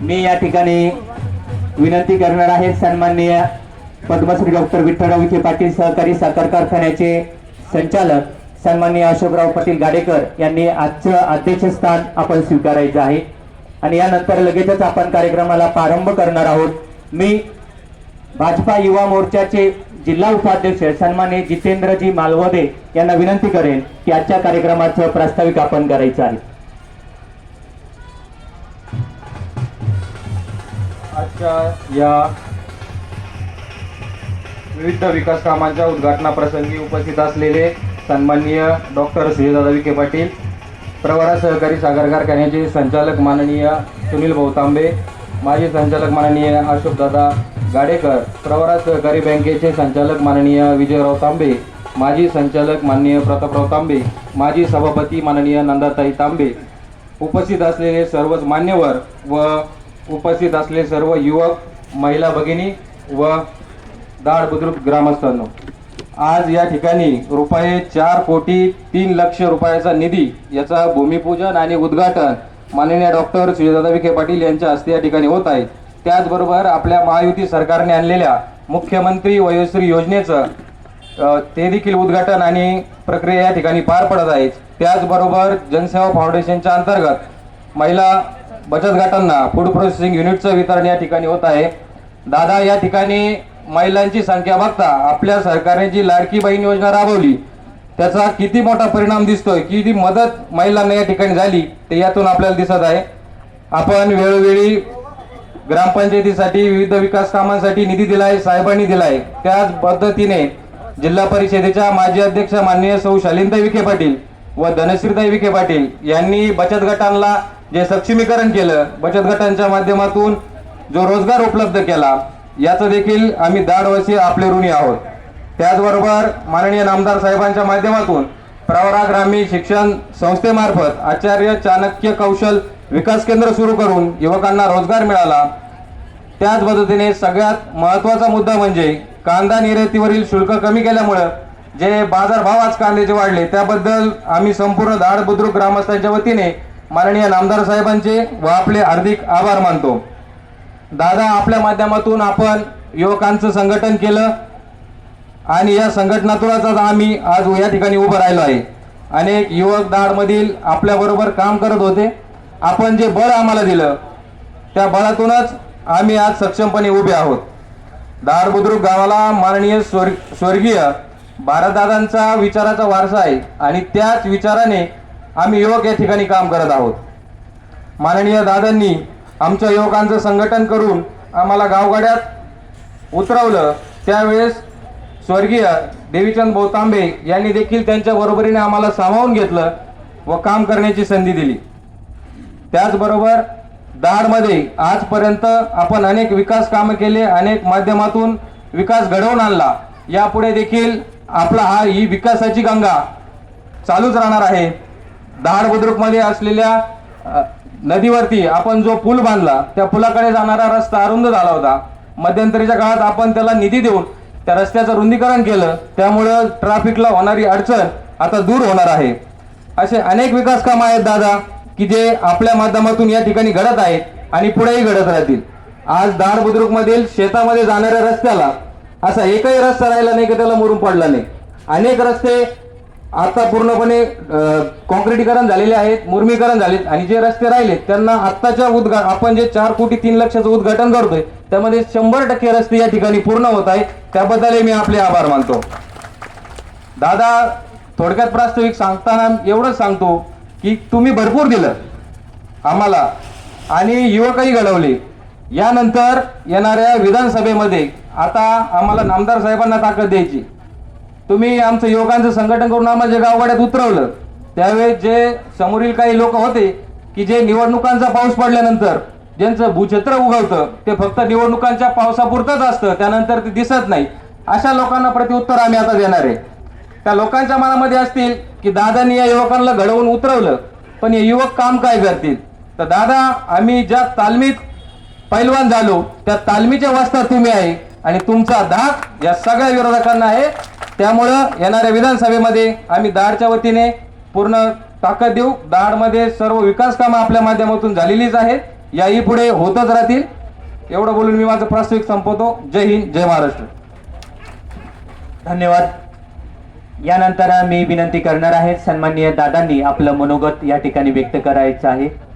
मी या ठिकाणी विनंती करणार आहे सन्माननीय पद्मश्री डॉक्टर विठ्ठलराव विखे पाटील सहकारी साखर कारखान्याचे संचालक सन्माननीय अशोकराव पाटील गाडेकर यांनी आजचं अध्यक्षस्थान आपण स्वीकारायचं आहे आणि यानंतर लगेचच आपण कार्यक्रमाला प्रारंभ करणार आहोत। मी भाजपा युवा मोर्चाचे जिल्हा उपाध्यक्ष सन्माननीय जितेंद्रजी मालवदे यांना विनंती करेन की आजच्या कार्यक्रमाचं प्रास्ताविक आपण करायचं आहे। आजच्या या विविध विकास कामांच्या उद्घाटनाप्रसंगी उपस्थित असलेले सन्माननीय डॉक्टर सुजयदादा विखे पाटील, प्रवरा सहकारी साखर कारखान्याचे संचालक माननीय सुनील भाऊ तांबे, माजी संचालक माननीय अशोकदादा गाडेकर, प्रवरा सहकारी बँकेचे संचालक माननीय विजयराव तांबे, माजी संचालक माननीय प्रतापराव तांबे, माजी सभापती माननीय नंदाताई तांबे, उपस्थित असलेले सर्वच मान्यवर व उपस्थित असलेले सर्व युवक, महिला भगिनी व दाड बुद्रुक ग्रामस्थांनो, आज या ठिकाणी रुपये 4,03,00,000 रुपयाचा निधी याचा भूमिपूजन आणि उद्घाटन माननीय डॉक्टर सुजयदादा विखे पाटील यांच्या हस्ते या ठिकाणी होत आहे। त्याचबरोबर आपल्या महायुती सरकारने आणलेल्या मुख्यमंत्री वयोश्री योजनेचं ते देखील उद्घाटन आणि प्रक्रिया या ठिकाणी पार पडत आहे। त्याचबरोबर जनसेवा फाउंडेशनच्या अंतर्गत महिला बचत गटांना फूड प्रोसेसिंग युनिटचं वितरण या ठिकाणी होत आहे। दादा, या ठिकाणी महिलांची संख्या बघता आपल्या सरकारने जी लाडकी बहीण योजना राबवली त्याचा किती मोठा परिणाम दिसतोय, किती मदत महिलांना या ठिकाणी झाली ते यातून आपल्याला दिसत आहे। आपण वेळोवेळी ग्रामपंचायतीसाठी विविध विकास कामांसाठी निधी दिलाय, साहेबांनी दिलाय। त्याच पद्धतीने जिल्हा परिषदेच्या माजी अध्यक्ष माननीय सौ शालिनताई विखे पाटील व धनश्रीताई विखे पाटील यांनी बचत गटांना जे सक्षमीकरण केलं, बचत गटांच्या माध्यमातून जो रोजगार उपलब्ध केला, याचं देखील आम्ही दाडवासी आपले ऋणी आहोत। त्याचबरोबर माननीय नामदार साहेबांच्या माध्यमातून प्रवरा ग्रामीण शिक्षण संस्थेमार्फत आचार्य चाणक्य कौशल विकास केंद्र सुरू करून युवकांना रोजगार मिळाला। त्याच पद्धतीने सगळ्यात महत्त्वाचा मुद्दा म्हणजे कांदा निर्यातीवरील शुल्क कमी केल्यामुळे जे बाजारभाव आज कांद्याचे वाढले, त्याबद्दल आम्ही संपूर्ण दाड बुद्रुक ग्रामस्थांच्या वतीने माननीय नामदार साहेबांचे व आपले हार्दिक आभार मानतो। दादा, आपल्या माध्यमातून आपण युवकांचं संघटन केलं आणि या संघटनातूनच आम्ही आज या ठिकाणी उभं राहिलो आहे। अनेक युवक दाडमधील आपल्याबरोबर काम करत होते। आपण जे बळ आम्हाला दिलं त्या बळातूनच आम्ही आज सक्षमपणे उभे आहोत। दाड बुद्रुक गावाला माननीय स्वर्गीय भारतदादांचा विचाराचा वारसा आहे आणि त्याच विचाराने आम्ही युवक या ठिकाणी काम करत आहोत। माननीय दादांनी आमच्या युवकांचं संघटन करून आम्हाला गावगाड्यात उतरवलं। त्यावेळेस स्वर्गीय देवीचंद भाऊ तांबे यांनी देखील त्यांच्या बरोबरीने आम्हाला सामावून घेतलं व काम करण्याची संधी दिली। त्याचबरोबर दाडमध्ये आजपर्यंत आपण अनेक विकास कामं केले, अनेक माध्यमातून विकास घडवून आणला। यापुढे देखील आपला ही विकासाची गंगा चालूच राहणार आहे। दाड बुद्रुकमध्ये असलेल्या नदीवरती आपण जो पूल बांधला त्या पुलाकडे जाणारा रस्ता अरुंद झाला होता। मध्यंतरीच्या काळात आपण त्याला निधी देऊन त्या रस्त्याचं रुंदीकरण केलं, त्यामुळं ट्रॅफिकला होणारी अडचण आता दूर होणार आहे। असे अनेक विकास कामं आहेत दादा की जे आपल्या माध्यमातून या ठिकाणी घडत आहेत आणि पुढेही घडत राहतील। आज दाड बुद्रुक मधील शेतामध्ये जाणाऱ्या रस्त्याला असा एकही रस्ता राहिला नाही की त्याला मुरुम पडला नाही। अनेक रस्ते आता पूर्णपणे कॉन्क्रीटीकरण झालेले आहेत, मुर्मीकरण झालेत आणि जे रस्ते राहिले त्यांना आत्ताच्या आपण जे 4,03,00,000चं उद्घाटन करतोय त्यामध्ये 100% रस्ते या ठिकाणी पूर्ण होत आहेत। त्याबद्दल मी आपले आभार मानतो। दादा, थोडक्यात प्रास्ताविक सांगताना एवढंच सांगतो की तुम्ही भरपूर दिलं आम्हाला आणि युवकही घडवले। यानंतर येणाऱ्या विधानसभेमध्ये आता आम्हाला नामदार साहेबांना ताकद द्यायची। तुम्ही आमचं युवकांचं संघटन करून आम्हाला जे गावगाड्यात उतरवलं त्यावेळेस जे समोरील काही लोक होते की जे निवडणुकांचा पाऊस पडल्यानंतर ज्यांचं भूक्षेत्र उगवतं ते फक्त निवडणुकांच्या पावसापुरतंच असतं, त्यानंतर ते दिसत नाही, अशा लोकांना प्रत्युत्तर आम्ही आता देणार आहे। त्या लोकांच्या मनामध्ये असतील की दादांनी या युवकांना घडवून उतरवलं पण हे युवक काम काय करतील, तर दादा आम्ही ज्या तालमीत पैलवान झालो त्या तालमीच्या वास्ता तुम्ही आहे आणि तुमचा धाक या सगळ्या विरोधकांना आहे। त्यामुळं येणाऱ्या विधानसभेमध्ये आम्ही दाडच्या वतीने पूर्ण ताकद देऊ। दाडमध्ये सर्व विकास कामं आपल्या माध्यमातून झालेलीच आहेत याही पुढे होतच राहतील. एवढं बोलून मी माझं प्रास्ताविक संपवतो. जय हिंद, जय महाराष्ट्र. धन्यवाद. यानंतर मी विनंती करणार आहे, सन्माननीय दादांनी आपलं मनोगत या ठिकाणी व्यक्त करायचं आहे.